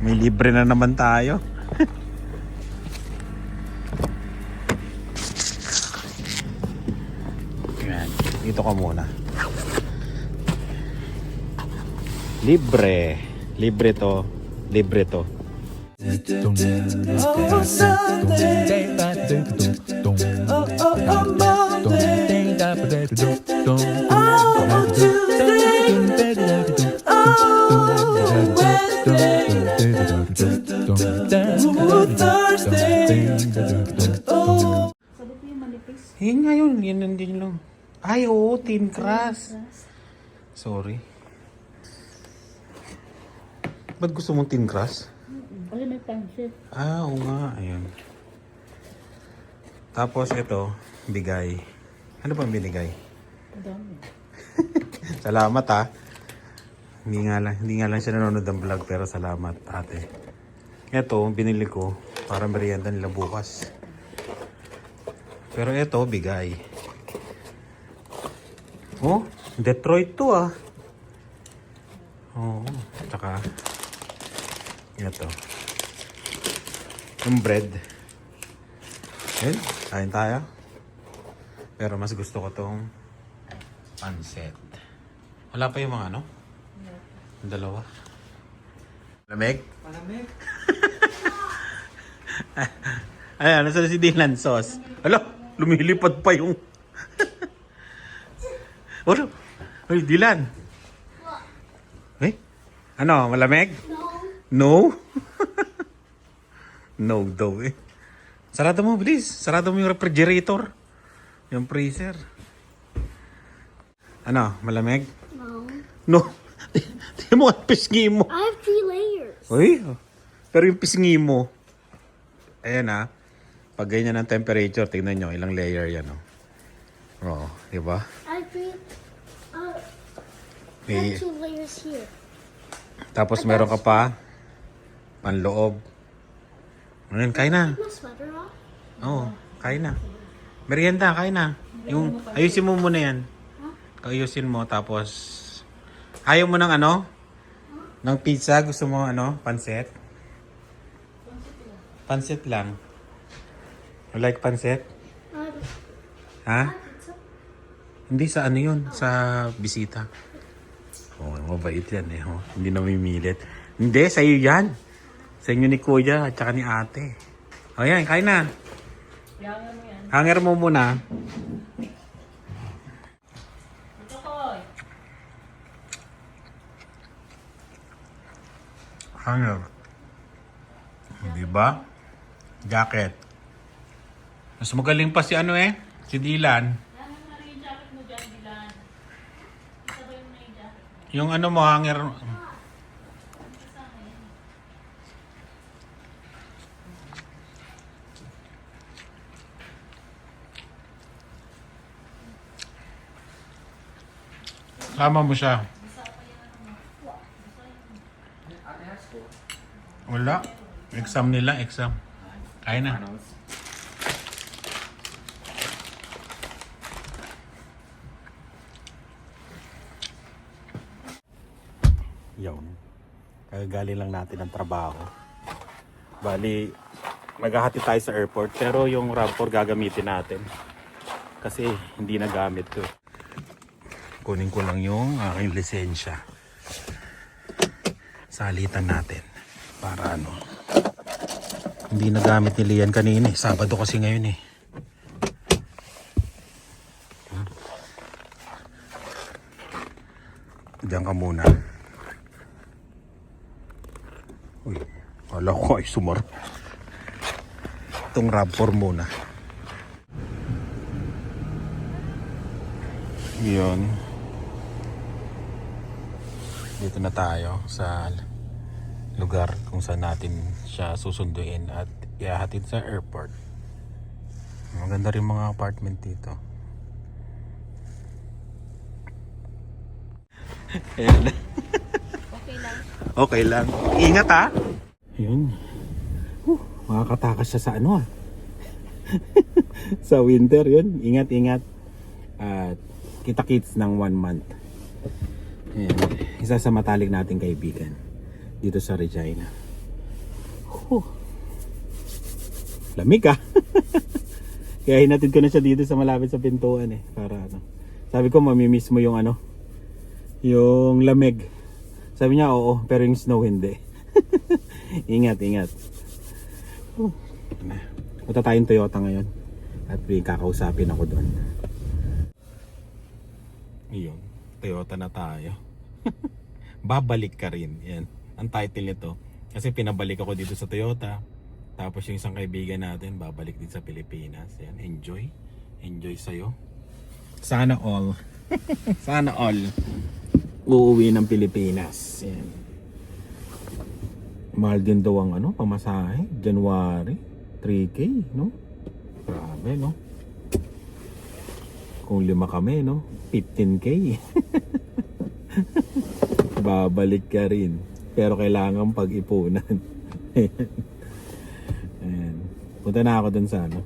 May libre na naman tayo. Yan. Dito ka muna. Libre. Libre to. Libre to. Yun nga yun. Yun nandun lang. Ay, oo. Thin crust. Sorry. Ba't gusto mong thin crust? Kasi may pansit. Ah, oo nga. Ayun. Tapos ito, bigay. Ano pang binigay? Dami. Salamat ha. Hindi nga lang siya nanonood ng vlog pero salamat ate. Ito, binili ko para merienda nila bukas. Pero ito, bigay. Oh, Detroit to ah. Oo, tsaka ito. Yung bread. Yun, kain tayo. Pero mas gusto ko tong pancit. Wala pa yung mga ano? Yung dalawa. Malamig? Malamig. Ay, ano sa si Dylan sauce? Hala, lumilipad pa yung... Ano? Ay, Dylan. Eh? Ano, malamig? No. No daw eh. Sarado mo, please. Sarado mo yung refrigerator. Yung freezer. Ano, malamig? No. No. Tingnan mo ang pisngi mo. I have 3 layers. Uy, pero yung pisngi mo. Ayan ah. Pag ganyan ang temperature, tingnan nyo, ilang layer yan oh. Oo, di ba? I have 3. I May, have 2 layers here. tapos meron ka pa panloob. Ngayon, kain na. Take my sweater off. Oo, kain na. Merienda, kain na. Yung, ayusin mo muna yan. Ayusin mo, tapos... Ayaw mo ng ano? Ng pizza? Gusto mo ano? Pancit? Pancit lang. You like pancit? Ha? Hindi sa ano yun, sa bisita. Oh, mabait yan eh. Oh. Hindi namimilit. Hindi, sa'yo yan. Sa inyo ni Kuya at saka ni Ate. O yan, kain na. Yangan mo yan. Hanger mo muna. Ito ko. Hanger. Diba? Jacket. Mas magaling pa si ano eh. Si Dylan. Yangan na rin yung jacket mo dyan, Dylan. Isabay mo na yung jacket mo. Yung ano mo, hanger. Sama mo siya. Wala. Exam nila, exam. Kaya na. Yun. Kagagaling lang natin ng trabaho. Bali, maghahati tayo sa airport pero yung RAV4 gagamitin natin. Kasi hindi nagamit ko. Kunin ko lang yung aking lisensya. Salitan natin. Para ano. Hindi nagamit ni Lian kanina eh. Sabado kasi ngayon eh. Diyan ka muna. Uy, kala ko ay sumar. Itong RAV4 muna. Yun. Dito na tayo sa lugar kung saan natin siya susunduin at ihahatid sa airport. Maganda rin mga apartment dito. Ayan. Okay lang. Okay lang. Ingat ha. Yun. Makakatakas siya sa ano ah. Sa winter yun. Ingat, ingat. At kita-kits ng 1 month. Ayan. Isa sa matalik nating kaibigan dito sa Regina. Huh. Lamig ah. Kaya hinatid ko na siya dito sa malapit sa pintuan eh. Para ano. Sabi ko mamimiss mo yung ano. Yung lamig. Sabi niya oo, pero yung snow hindi. Ingat, ingat. Punta tayong Toyota ngayon. At may kakausapin ako doon. Iyon, Toyota na tayo. Babalik ka rin. Yan, ang title nito. Kasi pinabalik ako dito sa Toyota. Tapos yung isang kaibigan natin, babalik din sa Pilipinas. Yan, enjoy. Enjoy sa'yo. Sana all. Sana all. Uuwi ng Pilipinas. Yan. Mahal din daw ang ano, pamasahe. January, 3K, no? Grabe, no? Kung 5 kami, no? 15K. Babalik ka rin. Pero kailangan pag-ipunan. Ayan. Punta na ako dun sa ano.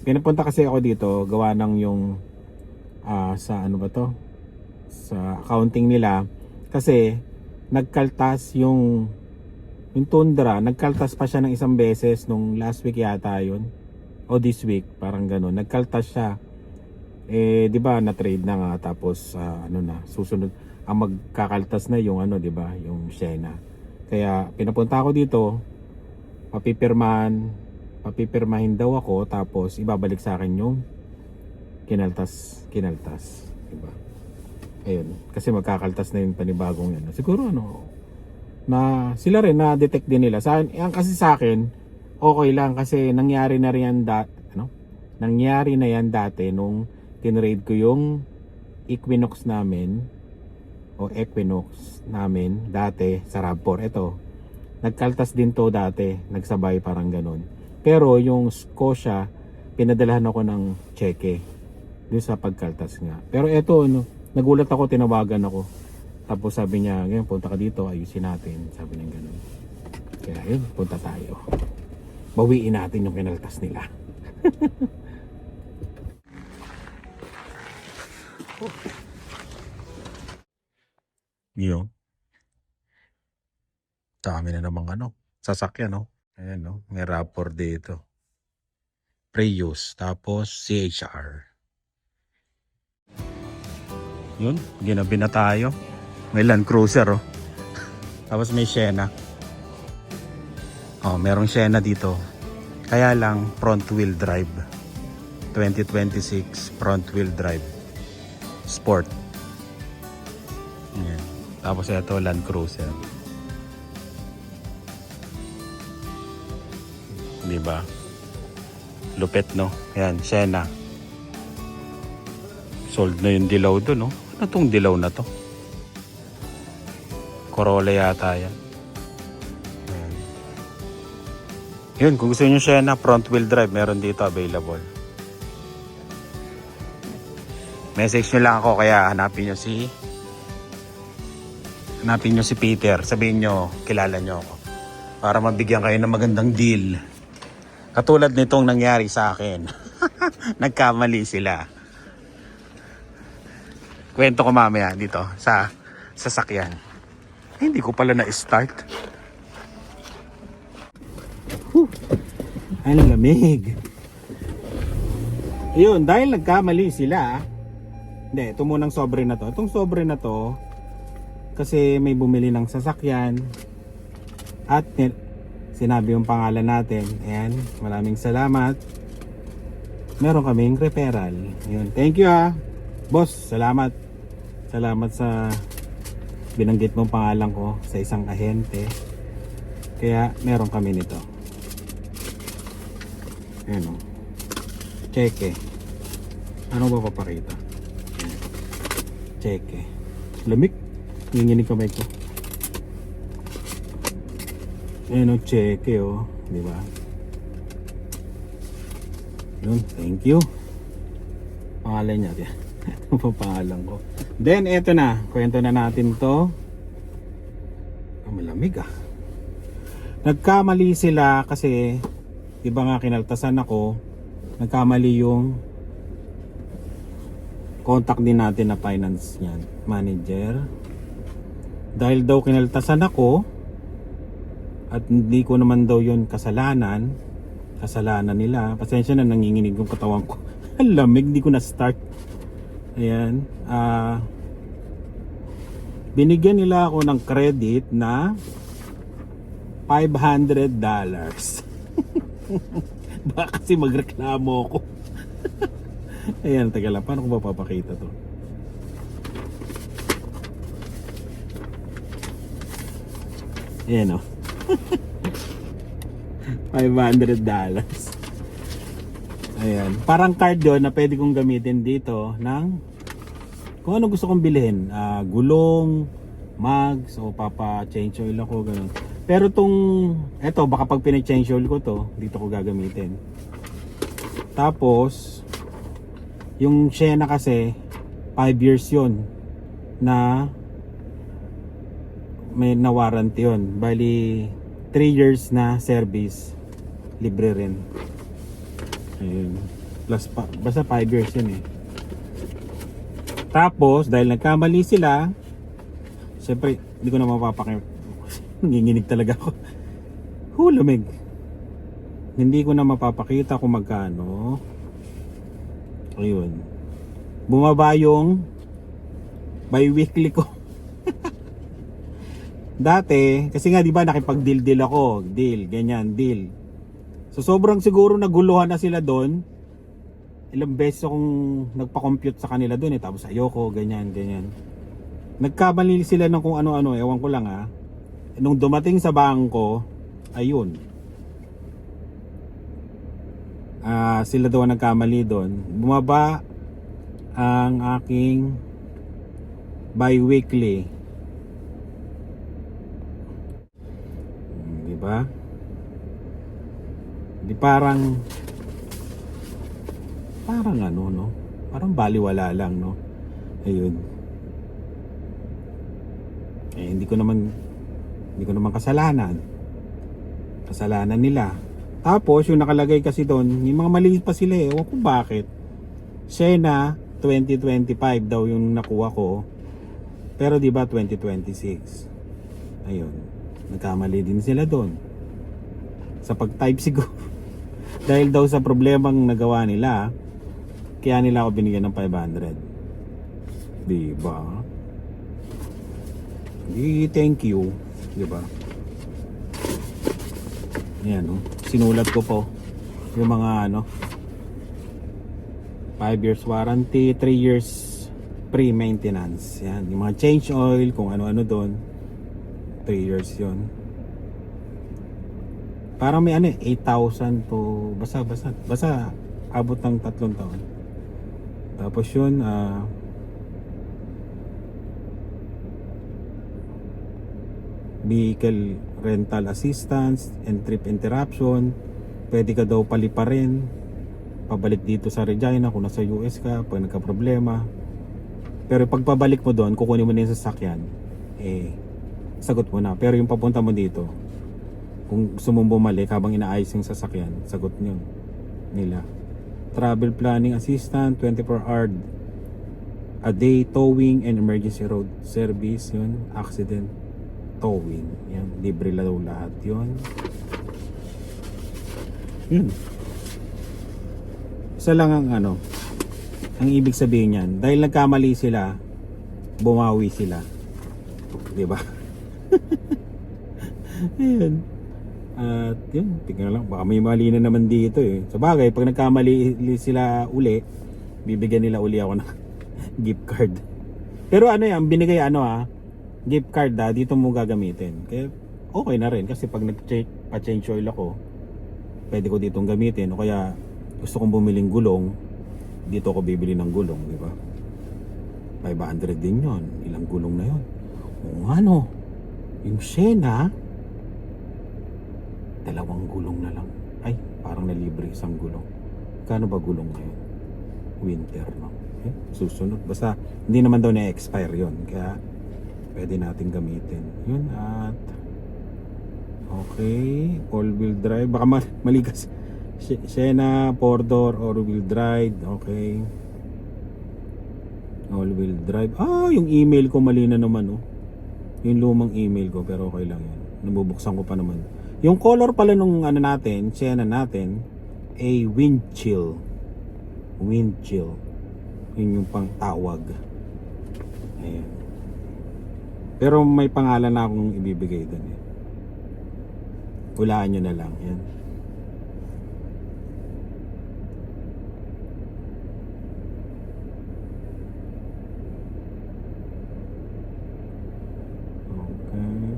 Pinapunta kasi ako dito, gawa ng yung sa ano ba to? Sa accounting nila. Kasi nagkaltas yung Tundra, nagkaltas pa siya ng isang beses nung last week yata yun. O this week, parang gano'n. Nagkaltas siya. Eh, di ba, na-trade na nga. Tapos, ano na, susunod. Ang magkakaltas na yung ano, di ba, yung Sienna. Kaya, pinapunta ako dito. Papipirmahin daw ako. Tapos, ibabalik sa akin yung kinaltas. Diba? Ayun. Kasi magkakaltas na yung panibagong ano. Siguro, ano, na sila rin na-detect din nila. Kasi sa akin, okay lang kasi nangyari na yan dati nung tinrade ko yung Equinox namin dati sa RAV4. Ito, nagkaltas din to dati, nagsabay parang ganun. Pero yung Scotia, pinadalahan ako ng cheque dun sa pagkaltas nga. Pero ito, ano, nagulat ako, tinawagan ako. Tapos sabi niya, ngayon punta ka dito, ayusin natin. Sabi niya ganun. Kaya yun, punta tayo. Bawiin natin yung kinaltas nila. Yo. Dami na namang ano, sasakyan no. Ayan no, may RAV4 dito. Prius, tapos CHR. Yun, ginabi na tayo. May Land Cruiser oh. Tapos may Sienna. Oh, merong Sienna dito. Kaya lang front wheel drive. 2026 front wheel drive. Sport. Yan. Tapos ito Land Cruiser. Di ba? Lupit no. Yan, Sienna. Sold na yung dilaw doon no. Ano tong dilaw na to? Corolla yata yan. Ayan. Yun, kung gusto nyo siya na front wheel drive, meron dito available. Message nyo lang ako, kaya hanapin nyo si Peter. Sabihin nyo, kilala nyo ako. Para mabigyan kayo ng magandang deal. Katulad nitong nangyari sa akin. Nagkamali sila. Kwento ko mamaya dito sa sasakyan. Hindi ko pala na-start. Ang lamig. Yun, dahil nagkamali sila. Hindi, ito munang sobre na to. Itong sobre na to, kasi may bumili ng sasakyan. At sinabi yung pangalan natin. Ayan, maraming salamat. Meron kaming referral. Yun, thank you boss, salamat. Salamat sa binanggit mong pangalan ko sa isang ahente. Kaya meron kami nito. Ayan o. Cheque. Ano ba papakita? Cheque. Lamig. Nanginginig kamay ko. Ayan o, cheque o. Diba? Yun, thank you. Pangalan niya. Ito pa pangalan ko. Then, eto na. Kwento na natin to. Malamig Nagkamali sila kasi iba nga kinaltasan ako. Nagkamali yung contact din natin na finance niyan. Manager. Dahil daw kinaltasan ako, At hindi ko naman daw yun kasalanan nila. Pasensya na, nanginginig yung katawan ko. Ang lamig, hindi ko na start. Ayan. Binigyan nila ako ng credit na $500. Baka kasi magreklamo ako. Ayan, teka lang, paano ko ba papakita to? Ayan o. $500. Ayan. Parang card yun na pwede kong gamitin dito ng kung ano gusto kong bilhin. Gulong, mags, o papa-change oil ako, ganun. Pero eto, baka pag pinag-change oil ko to, dito ko gagamitin. Tapos, yung Shena kasi, 5 years yun na may na warranty yun. Bali 3 years na service, libre rin. Ayun. Plus basta 5 years yun eh. Tapos dahil nagkamali sila, syempre hindi ko na mapapakita. Nanginginig talaga ako. Lamig. Hindi ko na mapapakita kung magkano. Ayun. Bumaba yung bi-weekly ko. Dati, kasi nga 'di ba nakipag-deal ako, ganyan, deal. So sobrang siguro naguluhan na sila doon. Ilang beses akong nagpa-compute sa kanila doon tapos ayoko, ganyan. Nagkamali sila ng kung ano-ano, ewan ko lang Nung dumating sa bangko, ayun. Sila daw ang nagkamali doon. Bumaba ang aking bi-weekly. Diba? Di parang ano, no? Parang baliwala lang, no? Ayun. Hindi ko naman kasalanan. Kasalanan nila. Tapos yung nakalagay kasi doon, yung mga mali pa sila ewan ko bakit. Shena 2025 daw yung nakuha ko. Pero di ba 2026. Ayun. Nagkamali din sila doon sa pag-type siguro. Dahil daw sa problemang nagawa nila, kaya nila ako binigyan ng 500. Diba? Thank you. Diba? Yan, sinulat ko po yung mga 5 years warranty, 3 years pre-maintenance. Yan, yung mga change oil, kung ano-ano doon. 3 years yun. Parang may 8,000 to basta abot ng 3 taon. Tapos yun vehicle rental assistance and trip interruption, pwede ka daw paliparin pabalik dito sa Regina kung nasa US ka pag nagka problema. Pero pag pabalik mo doon, kukunin mo na yung sasakyan, sagot mo na. Pero yung papunta mo dito, kung gusto mong bumalik habang inaayos yung sasakyan, sagot nyo nila. Travel planning assistant, 24 hour a day towing and emergency road service, yun. Accident towing, yan. Libre daw lahat yun. Yun. Isa lang ang ang ibig sabihin yan, dahil nagkamali sila, bumawi sila. Diba? Ayun. At yun, tingnan lang, baka may mali na naman dito Sa bagay, pag nagkamali sila uli, bibigyan nila uli ako ng gift card. Pero yan, binigay gift card dito mo gagamitin. Kaya okay na rin kasi pag nag-change oil ako, pwede ko ditong gamitin. O kaya gusto kong bumiling gulong, dito ako bibili ng gulong, di ba? 500 din yon. Ilang gulong na yon? O yung Shena, 2 gulong na lang. Ay, parang nalibre 1 gulong. Kano ba gulong ngayon? Winter, no? Susunod. Basta, hindi naman daw na-expire yon. Kaya, pwede natin gamitin. Yun, at okay, all-wheel drive. Baka mali kasi. Shena, 4-door, all-wheel drive. Okay. All-wheel drive. Yung email ko mali na naman, Yung lumang email ko, pero okay lang yan. Nabubuksan ko pa naman. Yung color pala nung ano natin, Sienna natin, ay wind chill. Wind chill. Yun yung pang tawag. Ayan. Pero may pangalan na akong ibibigay doon eh. Hulaan nyo na lang. Yan. Okay.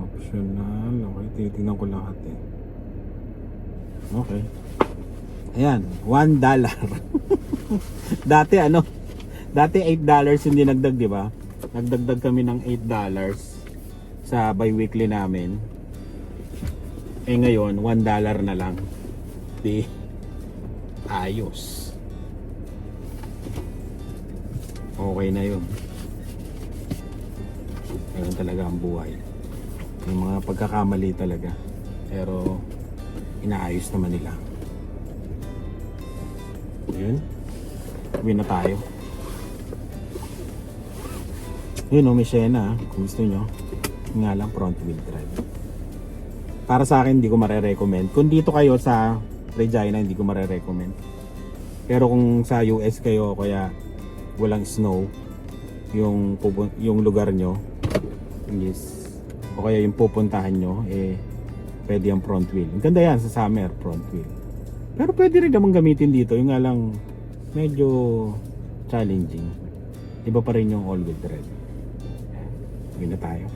Optional. Okay, titignan ko lahat eh. Okay. Ayan, $1. Dati ano? Dati $8 yung dinagdag, di ba? Nagdagdag kami ng $8 sa bi-weekly namin. Eh ngayon, $1 na lang. Di ayos. Okay na yun. Ganun talaga ang buhay. May mga pagkakamali talaga. Pero inaayos naman nila. Yun. Uwi na tayo. Yun o, may Sienna. Kung gusto nyo. Yung nga lang, front wheel drive. Para sa akin, hindi ko mare-recommend. Kung dito kayo sa Regina, hindi ko mare-recommend. Pero kung sa US kayo, kaya walang snow, yung lugar nyo, yes, o kaya yung pupuntahan nyo, eh, pwede yung front wheel. Ang ganda yan sa summer, front wheel. Pero pwede rin naman gamitin dito. Yung nga lang, medyo challenging. Iba pa rin yung all-wheel drive. Uwi na tayo.